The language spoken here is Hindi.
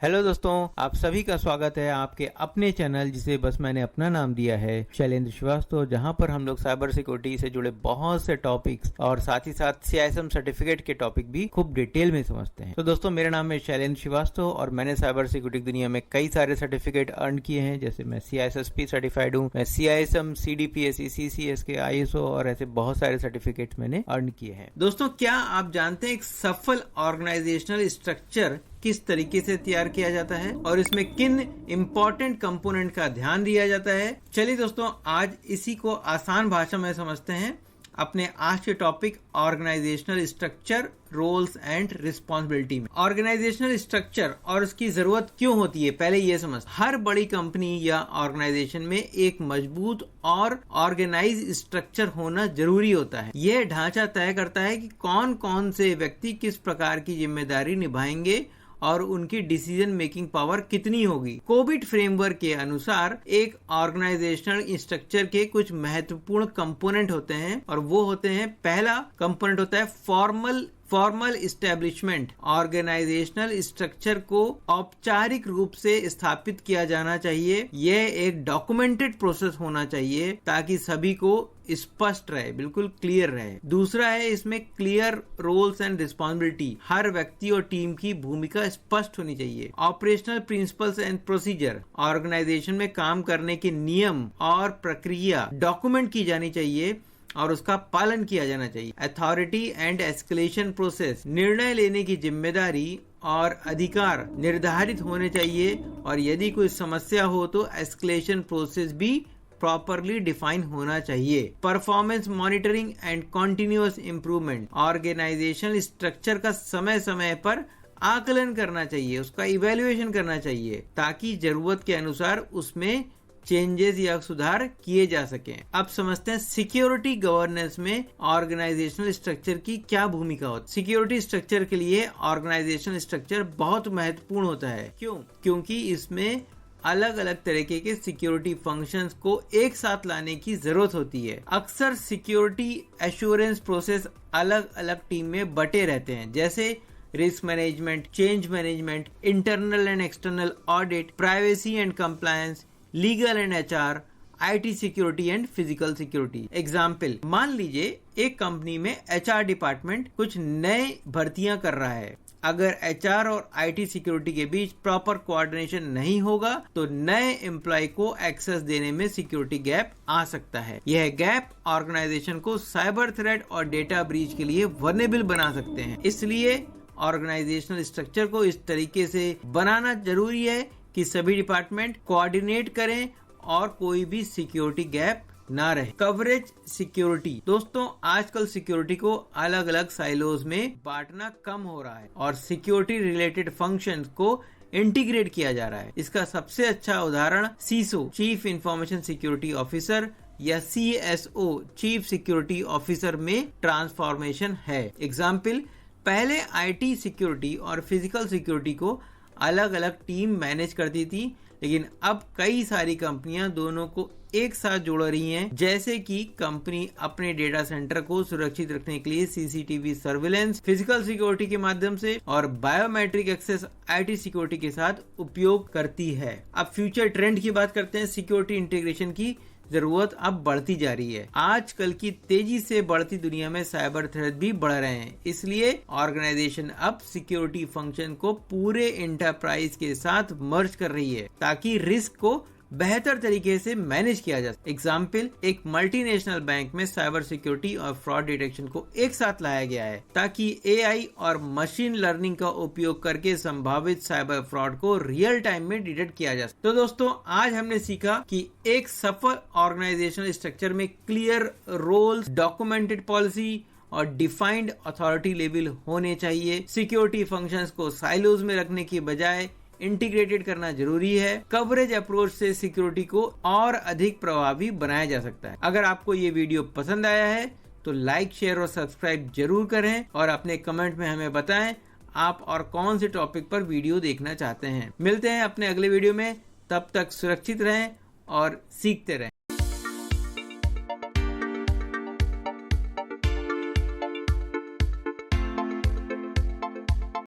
हेलो दोस्तों, आप सभी का स्वागत है आपके अपने चैनल जिसे बस मैंने अपना नाम दिया है शैलेंद्र श्रीवास्तव, जहां पर हम लोग साइबर सिक्योरिटी से जुड़े बहुत से टॉपिक्स और साथ ही साथ CISM सर्टिफिकेट के टॉपिक भी खूब डिटेल में समझते हैं। तो दोस्तों, मेरा नाम है शैलेंद्र श्रीवास्तव और मैंने साइबर सिक्योरिटी की दुनिया में कई सारे सर्टिफिकेट अर्न किए हैं। जैसे मैं CISSP सर्टिफाइड हूँ, मैं CISM, CDPSE, CCS के ISO और ऐसे बहुत सारे सर्टिफिकेट मैंने अर्न किए हैं। दोस्तों, क्या आप जानते हैं एक सफल ऑर्गेनाइजेशनल स्ट्रक्चर किस तरीके से तैयार किया जाता है और इसमें किन इंपॉर्टेंट कंपोनेंट का ध्यान दिया जाता है? चलिए दोस्तों, आज इसी को आसान भाषा में समझते हैं। अपने आज के topic organisational structure, roles and responsibility में ऑर्गेनाइजेशनल स्ट्रक्चर और उसकी जरूरत क्यों होती है, पहले ये समझ। हर बड़ी कंपनी या ऑर्गेनाइजेशन में एक मजबूत और ऑर्गेनाइज स्ट्रक्चर होना जरूरी होता है। यह ढांचा तय करता है कि कौन कौन से व्यक्ति किस प्रकार की जिम्मेदारी निभाएंगे और उनकी डिसीजन मेकिंग पावर कितनी होगी। कोविड फ्रेमवर्क के अनुसार एक ऑर्गेनाइजेशनल स्ट्रक्चर के कुछ महत्वपूर्ण कंपोनेंट होते हैं और वो होते हैं, पहला कंपोनेंट होता है फॉर्मल इस्टेब्लिशमेंट। ऑर्गेनाइजेशनल स्ट्रक्चर को औपचारिक रूप से स्थापित किया जाना चाहिए। यह एक डॉक्यूमेंटेड प्रोसेस होना चाहिए ताकि सभी को स्पष्ट रहे, बिल्कुल क्लियर रहे। दूसरा है इसमें क्लियर रोल्स एंड रिस्पॉन्सिबिलिटी। हर व्यक्ति और टीम की भूमिका स्पष्ट होनी चाहिए। Operational principles and procedure. Organisation में काम करने के नियम और प्रक्रिया डॉक्यूमेंट की जानी चाहिए और उसका पालन किया जाना चाहिए। Authority and escalation process. निर्णय लेने की जिम्मेदारी और अधिकार निर्धारित होने चाहिए और यदि कोई समस्या हो तो एस्केलेशन प्रोसेस भी प्रॉपरली डिफाइन होना चाहिए। Performance monitoring and continuous improvement. Organisational structure का समय समय पर आकलन करना चाहिए, उसका इवेल्युएशन करना चाहिए ताकि जरूरत के अनुसार उसमें चेंजेस या सुधार किए जा सकें। अब समझते हैं सिक्योरिटी गवर्नेंस में ऑर्गेनाइजेशनल स्ट्रक्चर की क्या भूमिका होती है। सिक्योरिटी स्ट्रक्चर के लिए ऑर्गेनाइजेशनल स्ट्रक्चर बहुत महत्वपूर्ण होता है। क्यों? क्योंकि इसमें अलग अलग तरीके के सिक्योरिटी फंक्शंस को एक साथ लाने की जरूरत होती है। अक्सर सिक्योरिटी एश्योरेंस प्रोसेस अलग अलग टीम में बटे रहते हैं, जैसे risk management, change management, internal and external audit, privacy and compliance, legal and HR, IT security and physical security. Example, मान लीजिए एक कंपनी में HR डिपार्टमेंट कुछ नए भर्तियां कर रहा है। अगर HR और IT सिक्योरिटी के बीच प्रॉपर कोऑर्डिनेशन नहीं होगा तो नए एम्प्लॉय को एक्सेस देने में सिक्योरिटी गैप आ सकता है। यह गैप ऑर्गेनाइजेशन को साइबर थ्रेट और डेटा ब्रीच के लिए वल्नरेबल बना सकते हैं। इसलिए ऑर्गेनाइजेशनल स्ट्रक्चर को इस तरीके से बनाना जरूरी है कि सभी डिपार्टमेंट कोऑर्डिनेट करें और कोई भी सिक्योरिटी गैप ना रहे। Coverage security. दोस्तों, आजकल सिक्योरिटी को अलग अलग साइलोज में बांटना कम हो रहा है और सिक्योरिटी रिलेटेड फंक्शंस को इंटीग्रेट किया जा रहा है। इसका सबसे अच्छा उदाहरण CISO, chief information security officer, या CSO, चीफ सिक्योरिटी ऑफिसर में ट्रांसफॉर्मेशन है। एग्जाम्पल, पहले IT सिक्योरिटी और फिजिकल सिक्योरिटी को अलग अलग टीम मैनेज करती थी, लेकिन अब कई सारी कंपनियां दोनों को एक साथ जोड़ रही हैं। जैसे कि कंपनी अपने डेटा सेंटर को सुरक्षित रखने के लिए CCTV सर्विलेंस, फिजिकल सिक्योरिटी के माध्यम से और बायोमेट्रिक एक्सेस IT सिक्योरिटी के साथ उपयोग करती है। अब फ्यूचर ट्रेंड की बात करते हैं। सिक्योरिटी इंटीग्रेशन की जरूरत अब बढ़ती जा रही है। आजकल की तेजी से बढ़ती दुनिया में साइबर थ्रेट भी बढ़ रहे हैं, इसलिए ऑर्गेनाइजेशन अब सिक्योरिटी फंक्शन को पूरे एंटरप्राइज के साथ मर्ज कर रही है ताकि रिस्क को बेहतर तरीके से मैनेज किया जा सके। एग्जाम्पल, एक मल्टीनेशनल बैंक में साइबर सिक्योरिटी और फ्रॉड डिटेक्शन को एक साथ लाया गया है ताकि AI और मशीन लर्निंग का उपयोग करके संभावित साइबर फ्रॉड को रियल टाइम में डिटेक्ट किया जा सके। तो दोस्तों, आज हमने सीखा कि एक सफल ऑर्गेनाइजेशनल स्ट्रक्चर में क्लियर रोल्स, डॉक्यूमेंटेड पॉलिसी और डिफाइंड अथॉरिटी लेवल होने चाहिए। सिक्योरिटी फंक्शंस को साइलोज में रखने की बजाय इंटीग्रेटेड करना जरूरी है। कवरेज अप्रोच से सिक्योरिटी को और अधिक प्रभावी बनाया जा सकता है। अगर आपको ये वीडियो पसंद आया है तो लाइक, शेयर और सब्सक्राइब जरूर करें और अपने कमेंट में हमें बताएं आप और कौन से टॉपिक पर वीडियो देखना चाहते हैं। मिलते हैं अपने अगले वीडियो में, तब तक सुरक्षित रहें और सीखते रहें।